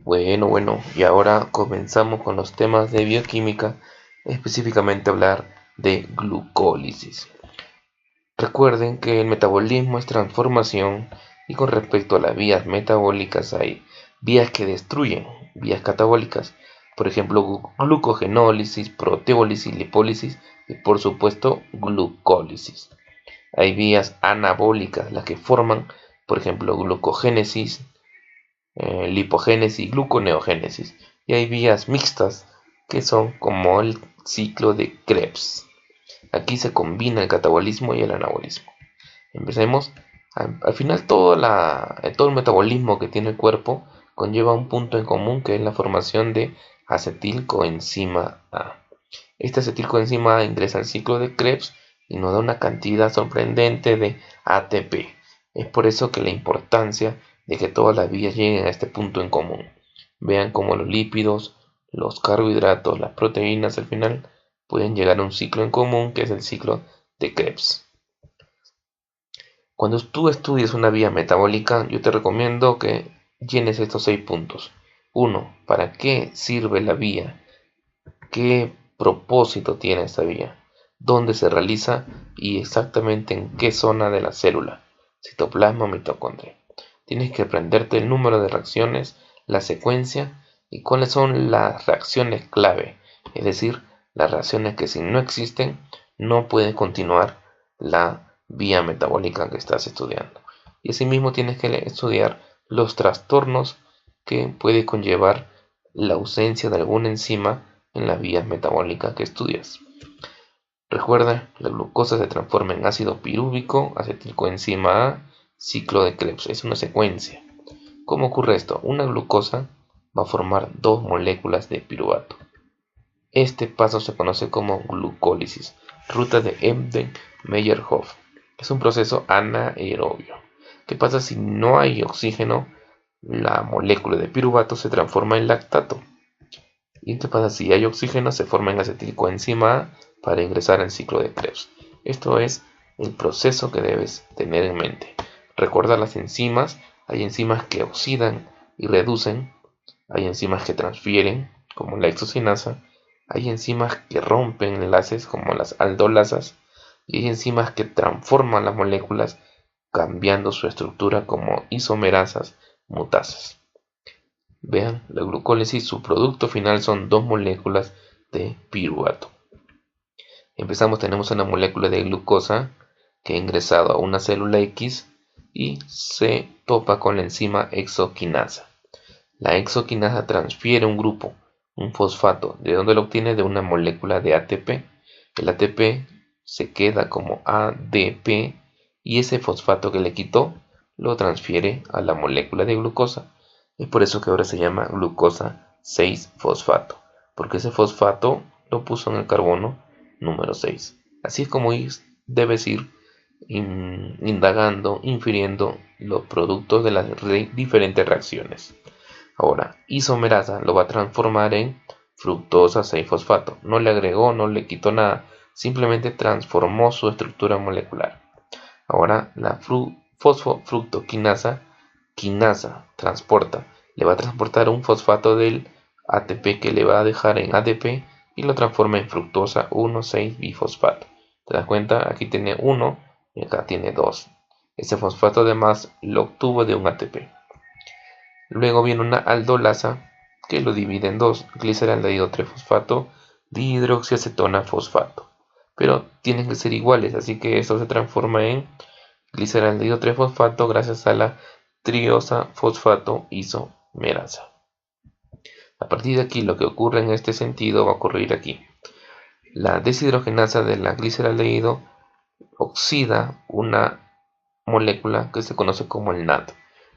Bueno, y ahora comenzamos con los temas de bioquímica, específicamente hablar de glucólisis. Recuerden que el metabolismo es transformación y con respecto a las vías metabólicas hay vías que destruyen, vías catabólicas, por ejemplo glucogenólisis, proteólisis, lipólisis y por supuesto glucólisis. Hay vías anabólicas, las que forman, por ejemplo, glucogénesis, lipogénesis y gluconeogénesis. Y hay vías mixtas que son como el ciclo de Krebs. Aquí se combina el catabolismo y el anabolismo. Empecemos. Al final todo el metabolismo que tiene el cuerpo conlleva un punto en común que es la formación de acetilcoenzima A. Esta acetilcoenzima A ingresa al ciclo de Krebs y nos da una cantidad sorprendente de ATP. Es por eso que la importancia de que todas las vías lleguen a este punto en común. Vean cómo los lípidos, los carbohidratos, las proteínas al final pueden llegar a un ciclo en común que es el ciclo de Krebs. Cuando tú estudies una vía metabólica, yo te recomiendo que llenes estos 6 puntos. 1. ¿Para qué sirve la vía? ¿Qué propósito tiene esta vía? ¿Dónde se realiza? Y exactamente en qué zona de la célula, citoplasma o mitocondria. Tienes que aprenderte el número de reacciones, la secuencia y cuáles son las reacciones clave, es decir, las reacciones que si no existen no puede continuar la vía metabólica que estás estudiando. Y asimismo tienes que estudiar los trastornos que puede conllevar la ausencia de alguna enzima en las vías metabólicas que estudias. Recuerda, la glucosa se transforma en ácido pirúvico, acetilcoenzima A, ciclo de Krebs. Es una secuencia. ¿Cómo ocurre esto? Una glucosa va a formar dos moléculas de piruvato. Este paso se conoce como glucólisis, ruta de Embden-Meyerhof. Es un proceso anaerobio. ¿Qué pasa si no hay oxígeno? La molécula de piruvato se transforma en lactato. ¿Y qué pasa si hay oxígeno? Se forma en acetilcoenzima A para ingresar al ciclo de Krebs. Esto es el proceso que debes tener en mente. Recuerda las enzimas. Hay enzimas que oxidan y reducen. Hay enzimas que transfieren, como la hexocinasa. Hay enzimas que rompen enlaces, como las aldolasas. Y hay enzimas que transforman las moléculas, cambiando su estructura, como isomerasas, mutasas. Vean, la glucólisis, su producto final son dos moléculas de piruvato. Empezamos, tenemos una molécula de glucosa que ha ingresado a una célula X y se topa con la enzima hexoquinasa. La hexoquinasa transfiere un grupo, un fosfato. ¿De dónde lo obtiene? De una molécula de ATP. El ATP se queda como ADP y ese fosfato que le quitó lo transfiere a la molécula de glucosa. Es por eso que ahora se llama glucosa 6-fosfato, porque ese fosfato lo puso en el carbono número 6. Así es como debes ir indagando, infiriendo los productos de las diferentes reacciones. Ahora, isomerasa lo va a transformar en fructosa 6-fosfato. No le agregó, no le quitó nada, simplemente transformó su estructura molecular. Ahora, la fosfofructoquinasa le va a transportar un fosfato del ATP que le va a dejar en ADP y lo transforma en fructosa 1,6-bifosfato. ¿Te das cuenta? Aquí tiene 1 y acá tiene 2. Ese fosfato además lo obtuvo de un ATP. Luego viene una aldolasa que lo divide en dos, gliceraldehído 3-fosfato, dihidroxiacetona fosfato. Pero tienen que ser iguales, así que esto se transforma en gliceraldehído 3-fosfato gracias a la triosa fosfato isomerasa. A partir de aquí, lo que ocurre en este sentido va a ocurrir aquí. La deshidrogenasa de la gliceraldehído oxida una molécula que se conoce como el NAD.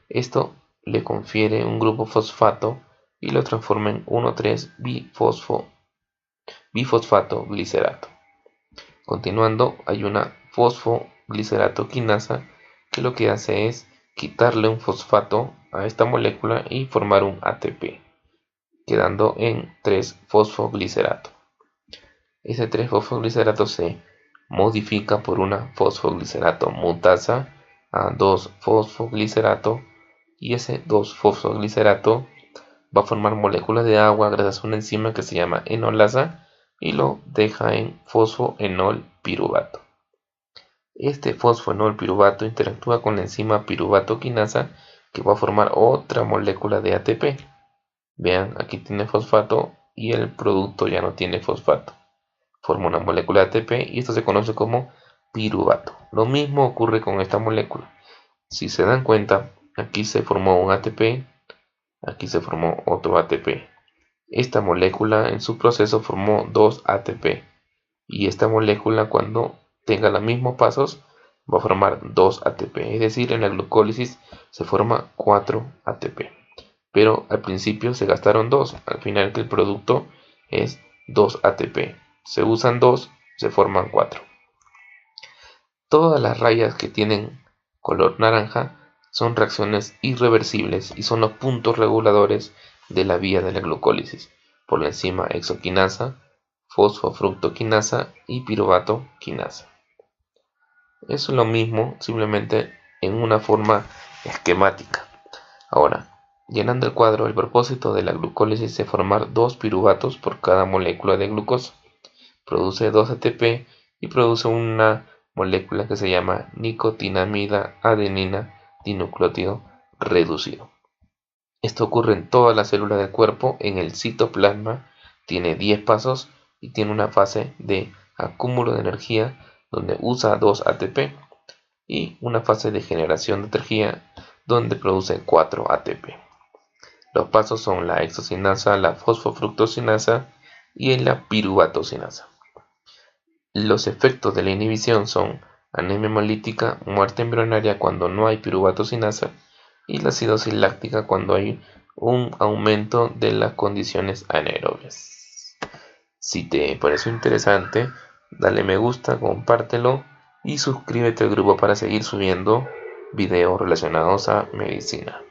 Esto le confiere un grupo fosfato y lo transforma en 1,3-bifosfato glicerato. Continuando, hay una fosfoglicerato quinasa que lo que hace es quitarle un fosfato a esta molécula y formar un ATP, quedando en 3-fosfoglicerato. Ese 3-fosfoglicerato se modifica por una fosfoglicerato mutasa a 2-fosfoglicerato y ese 2-fosfoglicerato va a formar moléculas de agua gracias a una enzima que se llama enolasa y lo deja en fosfoenol piruvato. Este fosfoenol piruvato interactúa con la enzima piruvato quinasa que va a formar otra molécula de ATP. Vean, aquí tiene fosfato y el producto ya no tiene fosfato. Forma una molécula de ATP y esto se conoce como piruvato. Lo mismo ocurre con esta molécula. Si se dan cuenta, aquí se formó un ATP, aquí se formó otro ATP. Esta molécula en su proceso formó 2 ATP y esta molécula cuando tenga los mismos pasos va a formar 2 ATP, es decir, en la glucólisis se forma 4 ATP. Pero al principio se gastaron 2, al final que el producto es 2 ATP. Se usan 2, se forman 4. Todas las rayas que tienen color naranja son reacciones irreversibles y son los puntos reguladores de la vía de la glucólisis por la enzima hexoquinasa, fosfofructoquinasa y piruvato quinasa. Eso es lo mismo, simplemente en una forma esquemática. Ahora, llenando el cuadro, el propósito de la glucólisis es formar 2 piruvatos por cada molécula de glucosa. Produce 2 ATP y produce una molécula que se llama nicotinamida adenina dinucleótido reducido. Esto ocurre en todas las células del cuerpo, en el citoplasma, tiene 10 pasos y tiene una fase de acúmulo de energía donde usa 2 ATP y una fase de generación de energía donde produce 4 ATP. Los pasos son la hexocinasa, la fosfofructosinasa y la piruvatosinasa. Los efectos de la inhibición son anemia hemolítica, muerte embrionaria cuando no hay piruvatosinasa y la acidosis láctica cuando hay un aumento de las condiciones anaerobias. Si te pareció interesante, dale me gusta, compártelo y suscríbete al grupo para seguir subiendo videos relacionados a medicina.